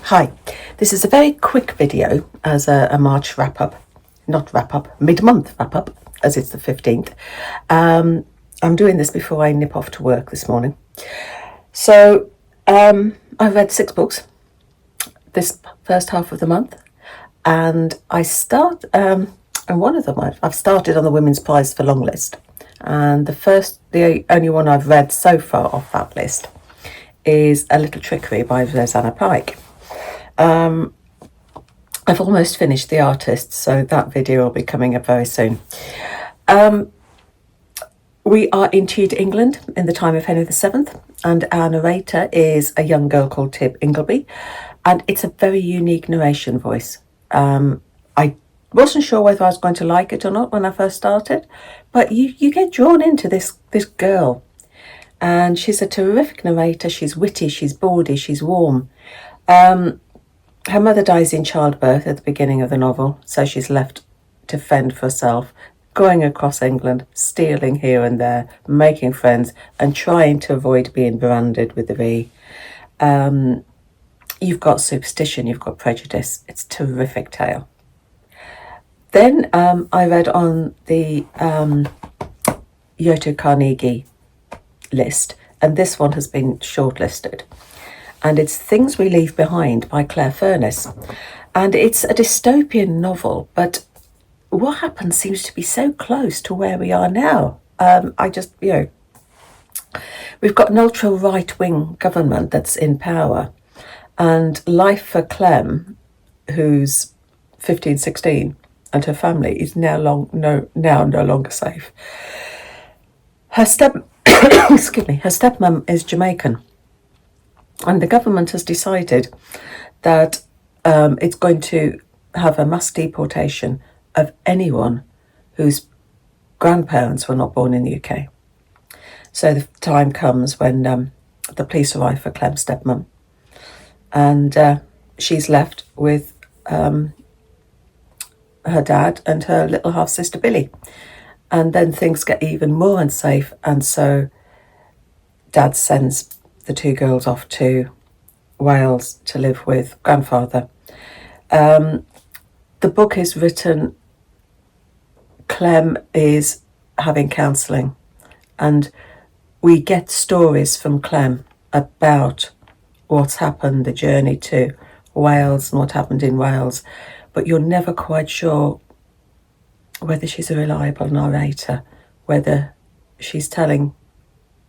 Hi, this is a very quick video as a March wrap-up, not wrap-up, mid-month wrap-up, as it's the 15th. I'm doing this before I nip off to work this morning. So I read 6 books this first half of the month, and and one of them I've started on the Women's Prize for Long list, and the only one I've read so far off that list is A Little Trickery by Rosanna Pike. I've almost finished The Artist, so that video will be coming up very soon. We are in Tudor England in the time of Henry VII, and our narrator is a young girl called Tib Ingleby, and it's a very unique narration voice. I wasn't sure whether I was going to like it or not when I first started, but you get drawn into this girl, and she's a terrific narrator. She's witty, she's bawdy, she's warm. Her mother dies in childbirth at the beginning of the novel, so she's left to fend for herself, going across England, stealing here and there, making friends, and trying to avoid being branded with the V. You've got superstition, you've got prejudice. It's a terrific tale. Then I read on the Yoto Carnegie list, and this one has been shortlisted. And it's Things We Leave Behind by Claire Furness. And it's a dystopian novel, but what happens seems to be so close to where we are now. We've got an ultra right-wing government that's in power, and life for Clem, who's 15, 16, and her family is now no longer safe. Her stepmom is Jamaican. And the government has decided that it's going to have a mass deportation of anyone whose grandparents were not born in the UK. So the time comes when the police arrive for Clem's stepmom, and she's left with her dad and her little half-sister Billy. And then things get even more unsafe, and so Dad sends the 2 girls off to Wales to live with grandfather. The book is written, Clem is having counselling, and we get stories from Clem about what's happened, the journey to Wales and what happened in Wales, but you're never quite sure whether she's a reliable narrator, whether she's telling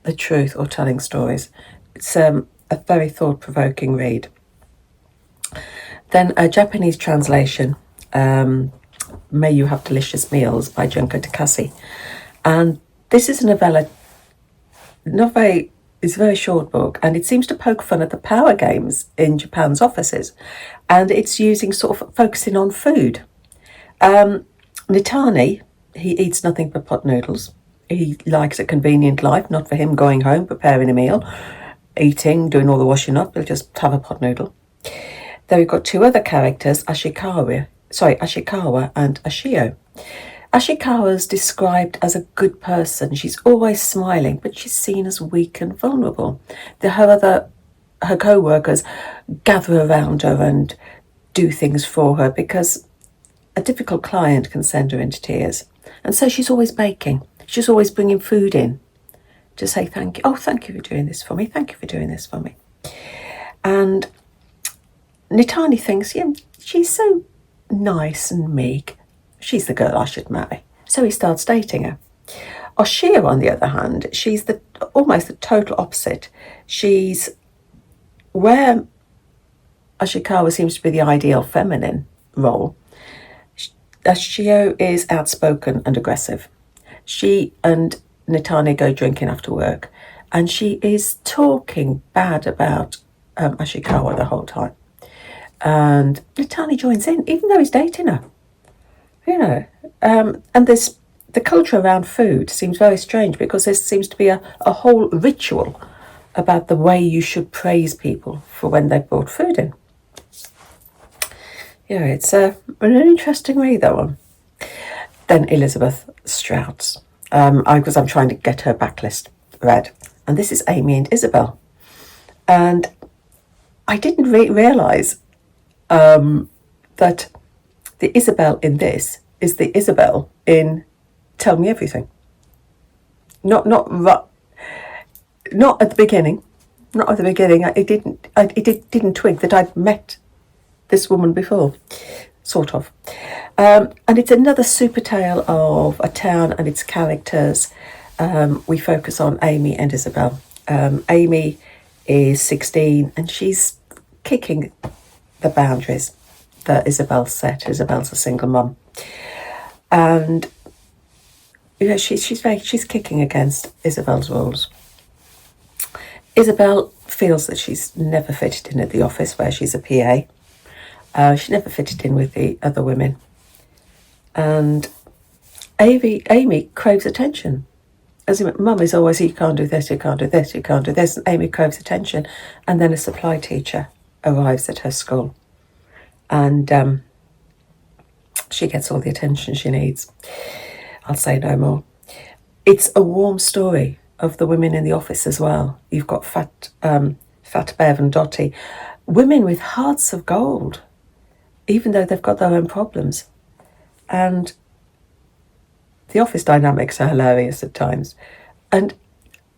the truth or telling stories. It's a very thought-provoking read. Then a Japanese translation, May You Have Delicious Meals by Junko Takase. And this is a novella, it's a very short book, and it seems to poke fun at the power games in Japan's offices. And it's focusing on food. Nitani, he eats nothing but pot noodles. He likes a convenient life, not for him going home, preparing a meal, eating, doing all the washing up. He'll just have a pot noodle. Then we've got 2 other characters, Ashikawa and Ashio. Ashikawa's described as a good person. She's always smiling, but she's seen as weak and vulnerable. Her co-workers gather around her and do things for her because a difficult client can send her into tears. And so she's always baking. She's always bringing food in to say thank you. Oh, thank you for doing this for me. Thank you for doing this for me. And Nitani thinks, yeah, she's so nice and meek. She's the girl I should marry. So he starts dating her. Oshio, on the other hand, she's almost the total opposite. She's where Ashikawa seems to be the ideal feminine role. Ashio is outspoken and aggressive. She and Nitani go drinking after work, and she is talking bad about Ashikawa the whole time. And Nitani joins in, even though he's dating her. And the culture around food seems very strange because there seems to be a whole ritual about the way you should praise people for when they've brought food in. Yeah, it's an interesting read, that one. Then Elizabeth Strout's, because I'm trying to get her backlist read. And this is Amy and Isabel. And I didn't realise that the Isabel in this is the Isabel in Tell Me Everything. Not at the beginning. Not at the beginning. It didn't twig that I'd met this woman before, sort of. And it's another super tale of a town and its characters. We focus on Amy and Isabel. Amy is 16 and she's kicking the boundaries that Isabel set. Isabel's a single mum, and she's kicking against Isabel's rules. Isabel feels that she's never fitted in at the office where she's a PA. She never fitted in with the other women, and Amy craves attention. As mum is always, you can't do this, you can't do this, you can't do this, and Amy craves attention. And then a supply teacher arrives at her school, and she gets all the attention she needs. I'll say no more. It's a warm story of the women in the office as well. You've got Fat Bev and Dottie, women with hearts of gold, even though they've got their own problems. And the office dynamics are hilarious at times. And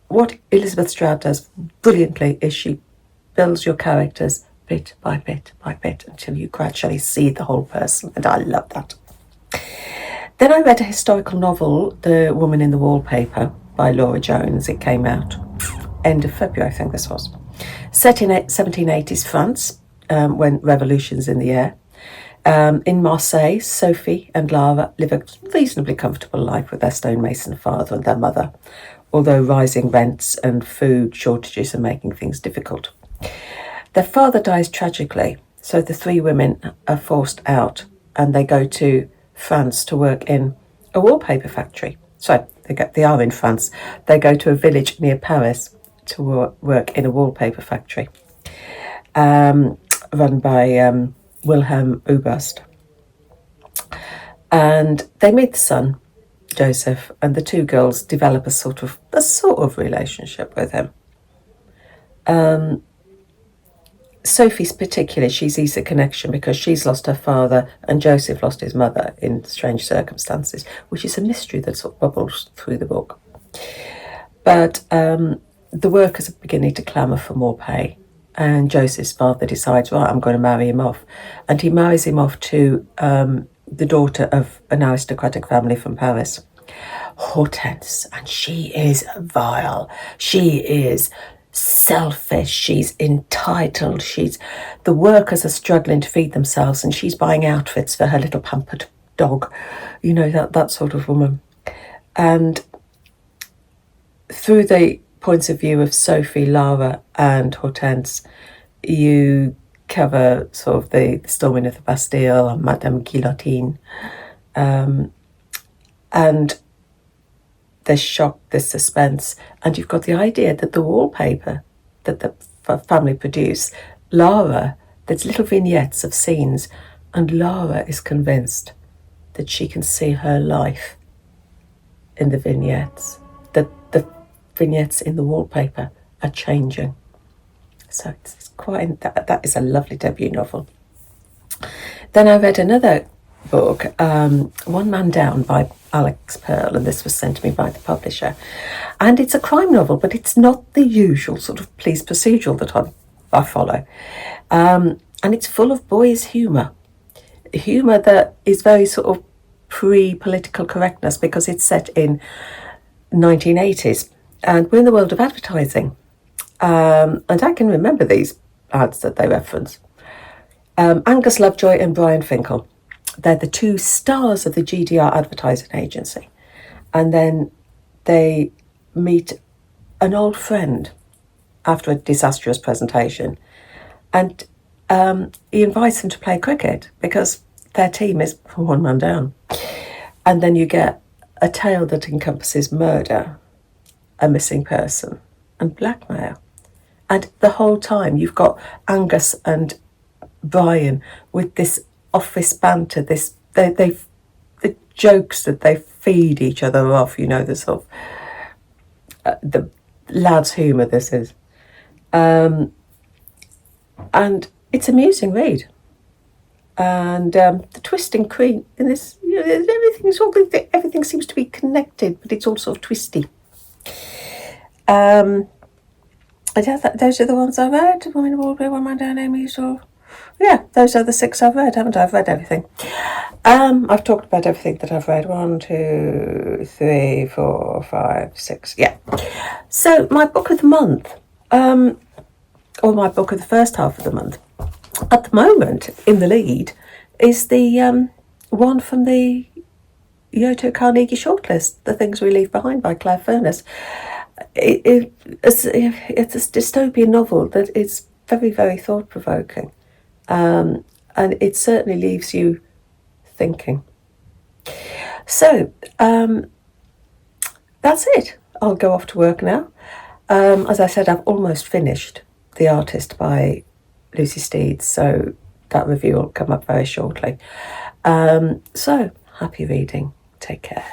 what Elizabeth Strout does brilliantly is she builds your characters bit by bit by bit until you gradually see the whole person. And I love that. Then I read a historical novel, The Woman in the Wallpaper, by Laura Jones. It came out end of February, I think this was. Set in 1780s France, when revolution's in the air. In Marseille, Sophie and Lara live a reasonably comfortable life with their stonemason father and their mother, although rising rents and food shortages are making things difficult. Their father dies tragically, so the three women are forced out and they go to France to work in a wallpaper factory. So they are in France. They go to a village near Paris to work in a wallpaper factory, run by Wilhelm Ubast. And they meet the son, Joseph, and the two girls develop a sort of relationship with him. Sophie's particularly, she sees a connection because she's lost her father and Joseph lost his mother in strange circumstances, which is a mystery that sort of bubbles through the book. But the workers are beginning to clamour for more pay, and Joseph's father decides, right, I'm going to marry him off. And he marries him off to the daughter of an aristocratic family from Paris, Hortense, and she is vile. She is selfish, she's entitled, the workers are struggling to feed themselves and she's buying outfits for her little pampered dog, that sort of woman. And through the points of view of Sophie, Lara and Hortense, you cover sort of the storming of the Bastille and Madame Guillotine, and there's shock, there's suspense, and you've got the idea that the wallpaper that the family produce, Lara, there's little vignettes of scenes, and Lara is convinced that she can see her life in the vignettes, that the vignettes in the wallpaper are changing. So it's quite, that is a lovely debut novel. Then I read another book, One Man Down by Alex Pearl, and this was sent to me by the publisher. And it's a crime novel, but it's not the usual sort of police procedural that I follow. And it's full of boys' humour that is very sort of pre-political correctness because it's set in 1980s. And we're in the world of advertising. And I can remember these ads that they reference. Angus Lovejoy and Brian Finkel. They're the two stars of the GDR advertising agency. And then they meet an old friend after a disastrous presentation. And he invites them to play cricket because their team is one man down. And then you get a tale that encompasses murder, a missing person, and blackmail. And the whole time you've got Angus and Brian with this office banter, the jokes that they feed each other off, the sort of the lad's humour this is. And it's an amusing read. and the twisting queen in this, everything seems to be connected, but it's all sort of twisty. Those are the ones I've read. Yeah, those are the 6 I've read, haven't I? I've read everything. I've talked about everything that I've read. 1, 2, 3, 4, 5, 6. Yeah. So my book of the month, or my book of the first half of the month, at the moment in the lead is the one from the Yoto Carnegie shortlist, The Things We Leave Behind by Claire Furness. It's a dystopian novel that is very, very thought-provoking, and it certainly leaves you thinking. So that's it. I'll go off to work now. As I said, I've almost finished The Artist by Lucy Steeds, so that review will come up very shortly. So happy reading. Take care.